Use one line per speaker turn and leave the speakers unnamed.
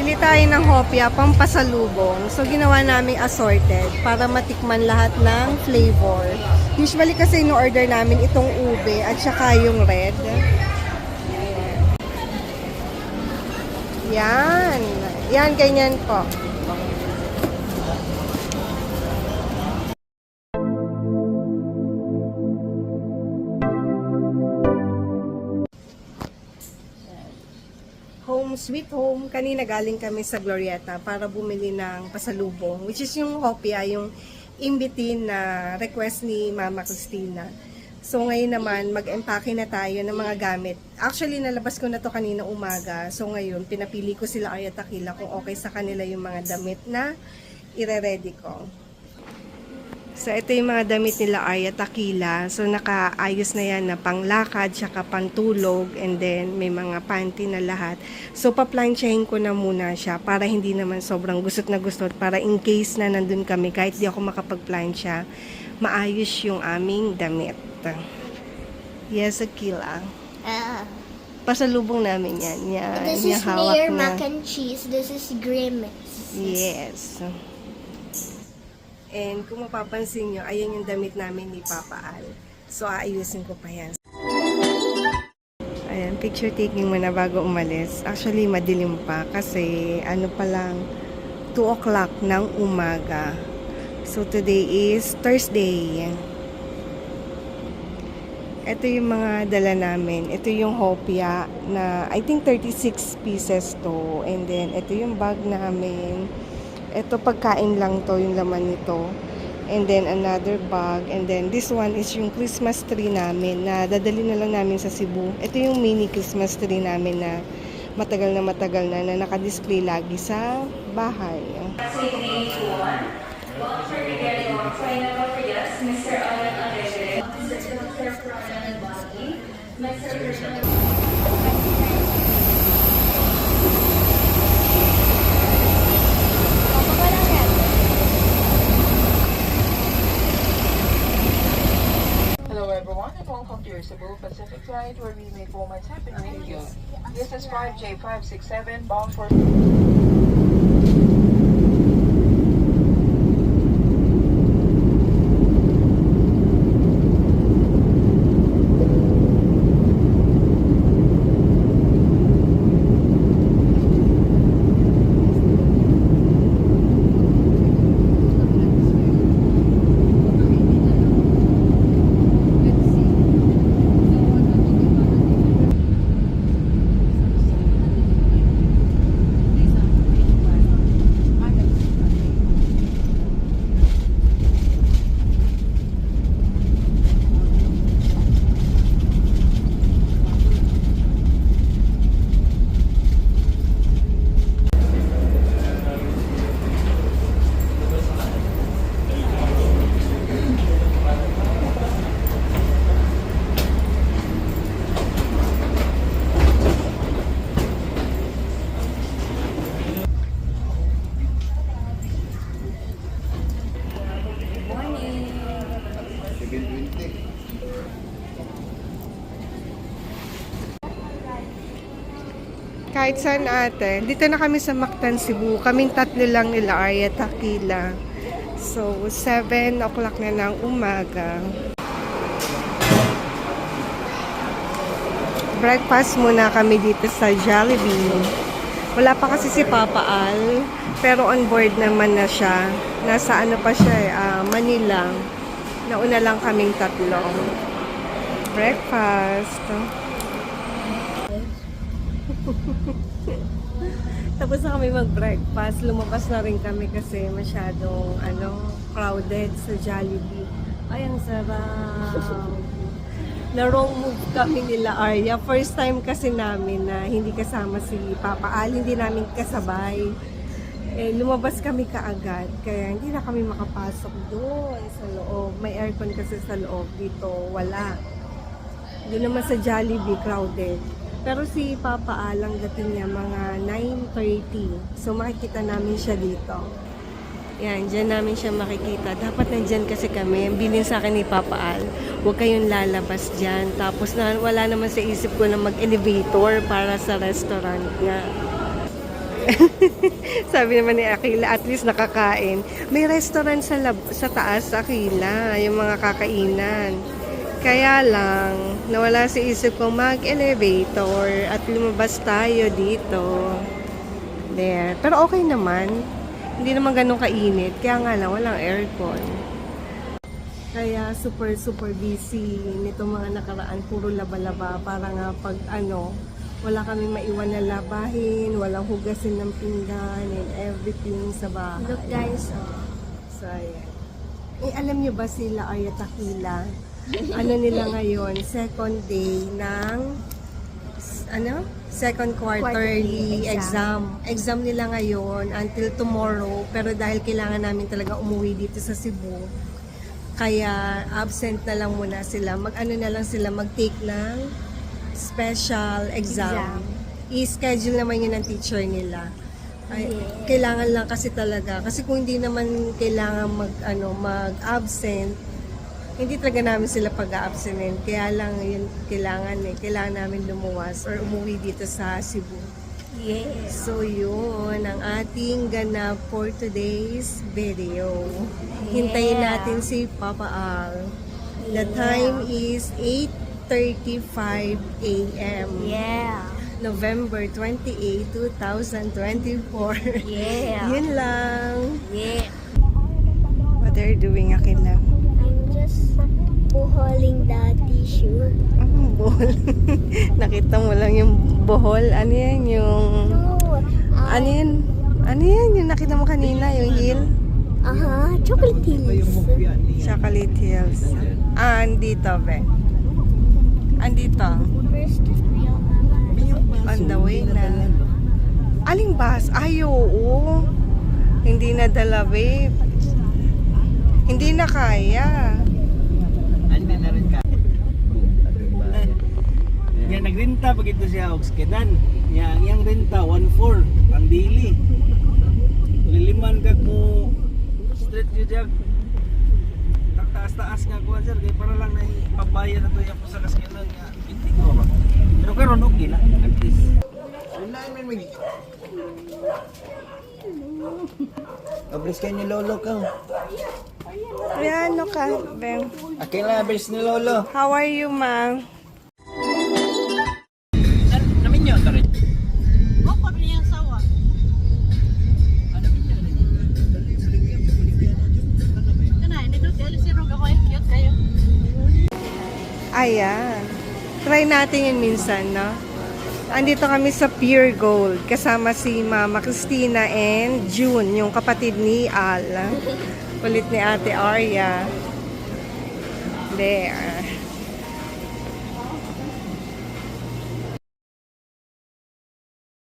Bili tayo ng hopya pampasalubong. So, ginawa naming assorted para matikman lahat ng flavor. Usually kasi in-order namin itong ube at saka yung red. Yan. Yan, ganyan po. Home sweet home. Kanina galing kami sa Glorieta para bumili ng pasalubong, which is yung hopya, yung imbitin na request ni Mama Cristina. So ngayon naman, mag-empake na tayo ng mga gamit. Actually, nalabas ko na to kanina umaga. So ngayon, pinapili ko sila Arya Takila kung okay sa kanila yung mga damit na ire-ready ko. So, ito yung mga damit nila Arya Takila. So, nakaayos na yan na panglakad, tsaka pantulog, and then may mga panty na lahat. So, paplansyahin ko na muna siya para hindi naman sobrang gusot na gusot. Para in case na nandun kami, kahit di ako makapagplansya, maayos yung aming damit. Yes, Akila. Pasalubong namin yan. Yan.
This is Mayor Mac and Cheese. This is Grimace.
Yes. And kung mapapansin nyo, ayan yung damit namin ni Papa Al. So, aayusin ko pa yan. Ayan, picture taking muna bago umalis. Actually, madilim pa kasi ano pa lang, 2 o'clock ng umaga. So, today is Thursday. Ito yung mga dala namin. Ito yung hopya na I think 36 pieces to. And then, ito yung bag namin. Ito pagkain lang to, yung laman nito. And then another bag. And then this one is yung Christmas tree namin na dadali na lang namin sa Cebu. Ito yung mini Christmas tree namin na matagal na naka-display lagi sa bahay.
Hello everyone and welcome to your Cebu Pacific flight where we make moments happen with you. This is 5J567 bound for...
Kahit saan ate. Dito na kami sa Mactan, Cebu. Kaming tatlo lang nila Arya Takila. So, 7 o'clock na ng umaga. Breakfast muna kami dito sa Jollibee. Wala pa kasi si Papa Al. Pero on board naman na siya. Nasa ano pa siya, Manila. Nauna lang kaming tatlo. Breakfast. Tapos na kami mag-breakfast. Lumabas na rin kami kasi masyadong crowded sa Jollibee. Ay, ang sarap. Na-wrong move kami nila Arya. First time kasi namin na hindi kasama si Papa Al. Hindi namin kasabay. Lumabas kami kaagad. Kaya hindi na kami makapasok doon sa loob. May aircon kasi sa loob. Dito, wala. Doon naman sa Jollibee, crowded. Pero si Papa Al, ang dating niya mga 9:30. So makikita namin siya dito. Yan, dyan namin siya makikita. Dapat nandyan kasi kami. Bilin sa akin ni Papa Al, huwag kayong lalabas dyan. Tapos wala naman sa isip ko na mag-elevator para sa restaurant niya. Sabi naman ni Akila, at least nakakain. May restaurant sa taas, Akila, yung mga kakainan. Kaya lang, nawala sa isip kong mag-elevator at lumabas tayo dito. There. Pero okay naman. Hindi naman ganun kainit. Kaya nga lang, walang aircon. Kaya super busy nito mga nakaraan. Puro laba-laba. Para nga pag wala kami maiwan na labahin, walang hugasin ng pinggan and everything sa bahay.
Look guys,
So, ayan. Alam nyo ba sila Arya Takila? Ano nila ngayon? Second day ng second quarterly exam. Exam nila ngayon until tomorrow. Pero dahil kailangan namin talaga umuwi dito sa Cebu, kaya absent na lang muna sila. Mag-take ng special exam. I-schedule naman yun ng teacher nila. Ay, kailangan lang kasi talaga. Kasi kung hindi naman kailangan mag-absent, hindi talaga namin sila pag-absent. Kaya lang yun kailangan namin lumuwas or umuwi dito sa Cebu.
Yes.
So yun ang ating ganap for today's video. Hintayin natin si Papa Al. The time is 8:35 a.m.
Yeah.
November 28, 2024.
Yeah.
Yun lang.
Yeah.
What are you doing, Akila?
I'm just buholing the tissue.
Bohol. Nakita mo lang yung bohol. Ano yan? Yung...
No.
Ano yan? Ano yan? Yung nakita mo kanina, yung heel?
Chocolate hills.
Chocolate Hills. Andito, be. Andito.
First,
On the way na. Aling bus? Ay, oo. Hindi na dala, babe. Hindi na kaya.
Hindi na rin ka. Yan, nagrenta pag ito siya Oxkedan. Yang renta 1.4 ang daily. Liliman kag mo street view jag. Taas-taas nga ko sir kay para lang na ipabaya na to yung sa kaskinan nga 20 ko ba. Pero karon okay na at least. Abris kayo ni Lolo ka.
Ayan, ano ka, Beng?
Akin lang abris ni Lolo.
How are you, ma?
Namin nyo ito rin.
Ayan. Try natin yun minsan, no? Andito kami sa Pure Gold. Kasama si Mama Christina and June, yung kapatid ni Al. Kulit ni Ate Arya. There.